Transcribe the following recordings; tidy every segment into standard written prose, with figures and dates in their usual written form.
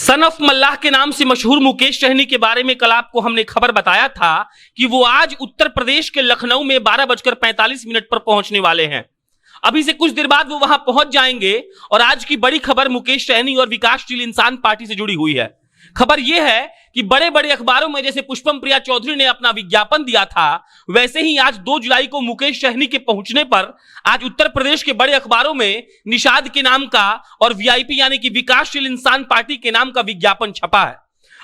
Son of मल्लाह के नाम से मशहूर मुकेश सहनी के बारे में कल आपको हमने खबर बताया था कि वो आज उत्तर प्रदेश के लखनऊ में 12:45 पर पहुंचने वाले हैं। अभी से कुछ देर बाद वो वहां पहुंच जाएंगे और आज की बड़ी खबर मुकेश सहनी और विकासशील इंसान पार्टी से जुड़ी हुई है। खबर यह है कि बड़े बड़े अखबारों में जैसे पुष्पम प्रिया चौधरी ने अपना विज्ञापन दिया था, वैसे ही आज 2 जुलाई को मुकेश सहनी के पहुंचने पर आज उत्तर प्रदेश के बड़े अखबारों में निषाद के नाम का और वीआईपी यानी कि विकासशील इंसान पार्टी के नाम का विज्ञापन छपा है।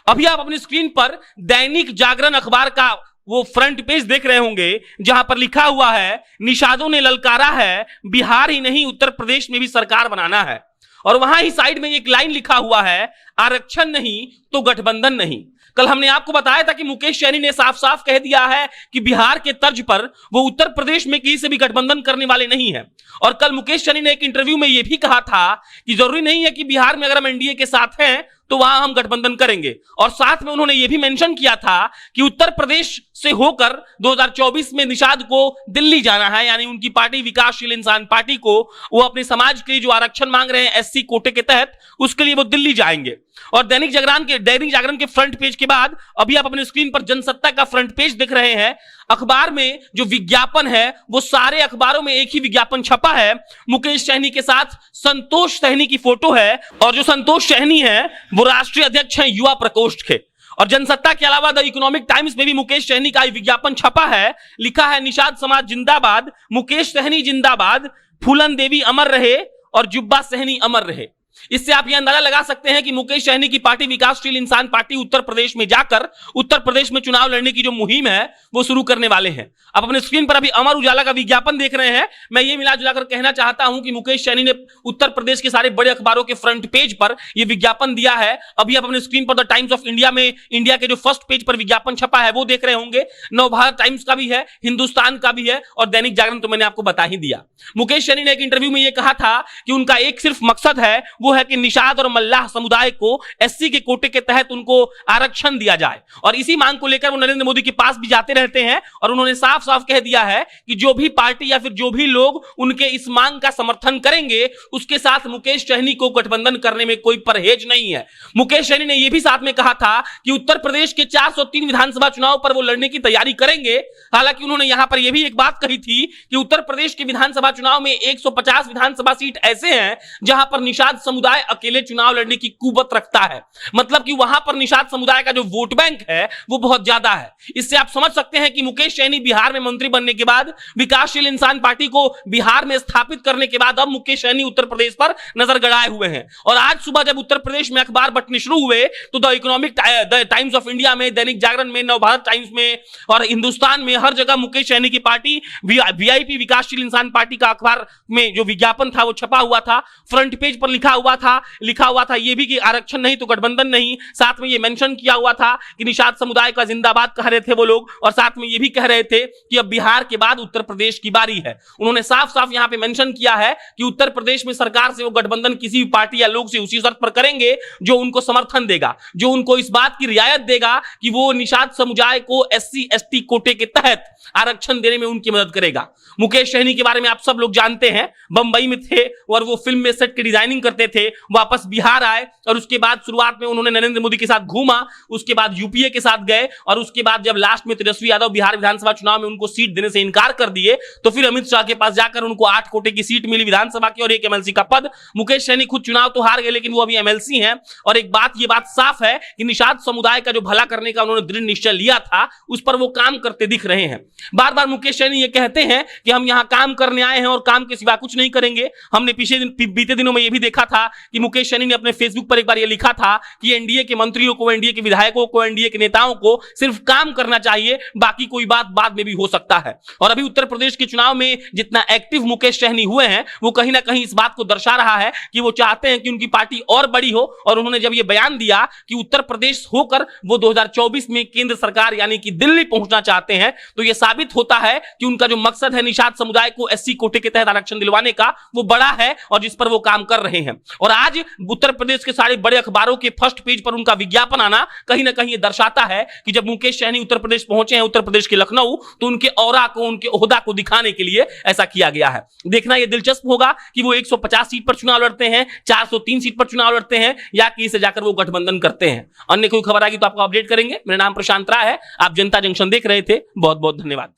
अभी आप अपनी स्क्रीन पर दैनिक जागरण अखबार का वो फ्रंट पेज देख रहे होंगे, जहां पर लिखा हुआ है निषादों ने ललकारा है, बिहार ही नहीं उत्तर प्रदेश में भी सरकार बनाना है। और वहां ही साइड में एक लाइन लिखा हुआ है, आरक्षण नहीं तो गठबंधन नहीं। कल हमने आपको बताया था कि मुकेश सहनी ने साफ साफ कह दिया है कि बिहार के तर्ज पर वो उत्तर प्रदेश में किसी से भी गठबंधन करने वाले नहीं है। और कल मुकेश सहनी ने एक इंटरव्यू में यह भी कहा था कि जरूरी नहीं है कि बिहार में अगर हम एनडीए के साथ हैं तो वहां हम गठबंधन करेंगे। और साथ में उन्होंने यह भी मेंशन किया था कि उत्तर प्रदेश से होकर 2024 में निषाद को दिल्ली जाना है, यानी उनकी पार्टी विकासशील इंसान पार्टी को वो अपने समाज के लिए जो आरक्षण मांग रहे हैं एससी कोटे के तहत, उसके लिए वो दिल्ली जाएंगे। और दैनिक जागरण के फ्रंट पेज के बाद अभी आप अपने स्क्रीन पर जनसत्ता का फ्रंट पेज देख रहे हैं। अखबार में जो विज्ञापन है वो सारे अखबारों में एक ही विज्ञापन छपा है। मुकेश सहनी के साथ संतोष सहनी की फोटो है और जो संतोष सहनी है वो राष्ट्रीय अध्यक्ष हैं युवा प्रकोष्ठ के। और जनसत्ता के अलावा द इकोनॉमिक टाइम्स में भी मुकेश सहनी का विज्ञापन छपा है। लिखा है निषाद समाज जिंदाबाद, मुकेश सहनी जिंदाबाद, फूलन देवी अमर रहे और जुब्बा सहनी अमर रहे। इससे आप यह अंदाजा लगा सकते हैं कि मुकेश सहनी की पार्टी विकासशील इंसान पार्टी उत्तर प्रदेश में जाकर उत्तर प्रदेश में चुनाव लड़ने की जो मुहिम है वो शुरू करने वाले हैं। आप अपने स्क्रीन पर अभी अमर उजाला का विज्ञापन देख रहे हैं। मैं ये मिला जुलाकर कहना चाहता हूं कि मुकेश सहनी ने उत्तर प्रदेश के सारे बड़े अखबारों के फ्रंट पेज पर यह विज्ञापन दिया है। अभी आप अपने स्क्रीन पर द टाइम्स ऑफ इंडिया में इंडिया के जो फर्स्ट पेज पर विज्ञापन छपा है वो देख रहे होंगे। नवभारत टाइम्स का भी है, हिंदुस्तान का भी है और दैनिक जागरण तो मैंने आपको बता ही दिया। मुकेश सहनी ने एक इंटरव्यू में यह कहा था कि उनका एक सिर्फ मकसद है, वो है कि निषाद और मल्लाह समुदाय को एससी के कोटे के तहत उनको आरक्षण दिया जाए। और इसी मांग को लेकर वो नरेंद्र मोदी के पास भी जाते रहते हैं और उन्होंने साफ साफ कह दिया है कि जो भी पार्टी या फिर जो भी लोग उनके इस मांग का समर्थन करेंगे उसके साथ मुकेश सहनी को गठबंधन करने में कोई परहेज नहीं है। मुकेश सहनी ने यह भी साथ में कहा था कि उत्तर प्रदेश के 403 विधानसभा चुनाव पर वो लड़ने की तैयारी करेंगे। हालांकि उन्होंने यहां पर यह भी एक बात कही थी कि उत्तर प्रदेश के विधानसभा चुनाव में 150 विधानसभा सीट ऐसे हैं जहां पर निषाद समुदाय अकेले चुनाव लड़ने की कुवत रखता है। मतलब कि वहां पर निषाद समुदाय का जो वोट बैंक है वो बहुत ज्यादा है। इससे आप समझ सकते हैं कि मुकेश सहनी बिहार में मंत्री बनने के बाद, विकासशील इंसान पार्टी को बिहार में स्थापित करने के बाद अब मुकेश सहनी उत्तर प्रदेश पर नजर गड़ाए हुए हैं। और आज सुबह जब उत्तर प्रदेश में अखबार बंटने शुरू हुए तो the economic times of India में, दैनिक जागरण में, नवभारत टाइम्स में और हिंदुस्तान में हर जगह मुकेश सहनी की पार्टी वीआईपी विकासशील इंसान पार्टी का अखबार में जो विज्ञापन था वो छपा हुआ था। फ्रंट पेज पर लिखा हुआ था ये भी कि आरक्षण नहीं तो गठबंधन नहीं। साथ में ये मेंशन किया हुआ था कि निषाद समुदाय का जिंदाबाद कह रहे थे वो लोग और साथ में ये भी कह रहे थे कि अब बिहार के बाद उत्तर प्रदेश की बारी है। उन्होंने साफ साफ यहां पे मेंशन किया है कि उत्तर प्रदेश में सरकार से वो गठबंधन किसी भी पार्टी या लोग से उसी शर्त पर करेंगे जो उनको समर्थन देगा, जो उनको इस बात की रियायत देगा कि वो निषाद समुदाय को एससी एसटी कोटे के तहत आरक्षण देने में उनकी मदद करेगा। मुकेश सहनी के बारे में आप सब लोग जानते हैं, बंबई में थे और वो फिल्म में सेट की डिजाइनिंग करते थे, वापस बिहार आए और उसके बाद शुरुआत में उन्होंने नरेंद्र मोदी के साथ घूमा, उसके बाद यूपीए के साथ गए और उसके बाद जब लास्ट में तेजस्वी यादव बिहार विधानसभा चुनाव में उनको सीट देने से इनकार कर दिए तो फिर अमित शाह के पास जाकर उनको 8 कोटे की सीट मिली विधानसभा की और 1 एमएलसी का पद। मुकेश सहनी खुद चुनाव तो हार गए लेकिन वो अभी एमएलसी हैं। और एक बात, ये बात साफ है कि निषाद समुदाय का जो भला करने का उन्होंने दृढ़ निश्चय लिया था उस पर वो काम करते दिख रहे हैं। बार बार मुकेश सहनी ये कहते हैं कि हम यहां काम करने आए हैं और काम के सिवा कुछ नहीं करेंगे। हमने बीते दिनों में यह भी देखा था कि मुकेश सहनी ने अपने फेसबुक पर एक बार यह लिखा था कि एनडीए के मंत्रियों को, एनडीए के विधायकों को, एनडीए के नेताओं को सिर्फ काम करना चाहिए, बाकी कोई बात बाद में भी हो सकता है। और अभी उत्तर प्रदेश के चुनाव में जितना एक्टिव मुकेश सहनी हुए हैं वो कहीं ना कहीं इस बात को दर्शा रहा है कि वो चाहते हैं कि उनकी पार्टी और बड़ी हो। और उन्होंने जब यह बयान दिया कि उत्तर प्रदेश होकर वो 2024 में केंद्र सरकार यानी कि दिल्ली पहुंचना चाहते हैं तो यह साबित होता है कि उनका जो मकसद है निषाद समुदाय को एससी कोटे के तहत आरक्षण दिलवाने का वो बड़ा है और जिस पर वो काम कर रहे हैं। और आज उत्तर प्रदेश के सारे बड़े अखबारों के फर्स्ट पेज पर उनका विज्ञापन आना कहीं ना कहीं ये दर्शाता है कि जब मुकेश सहनी उत्तर प्रदेश पहुंचे हैं, उत्तर प्रदेश के लखनऊ, तो उनके औरा को, उनके ओहदा को दिखाने के लिए ऐसा किया गया है। देखना यह दिलचस्प होगा कि वो 150 सीट पर चुनाव लड़ते हैं, 403 सीट पर चुनाव लड़ते हैं, या कि इसे जाकर वो गठबंधन करते हैं। अन्य कोई खबर आएगी तो आपको अपडेट करेंगे। मेरा नाम प्रशांत राय है, आप जनता जंक्शन देख रहे थे। बहुत बहुत धन्यवाद।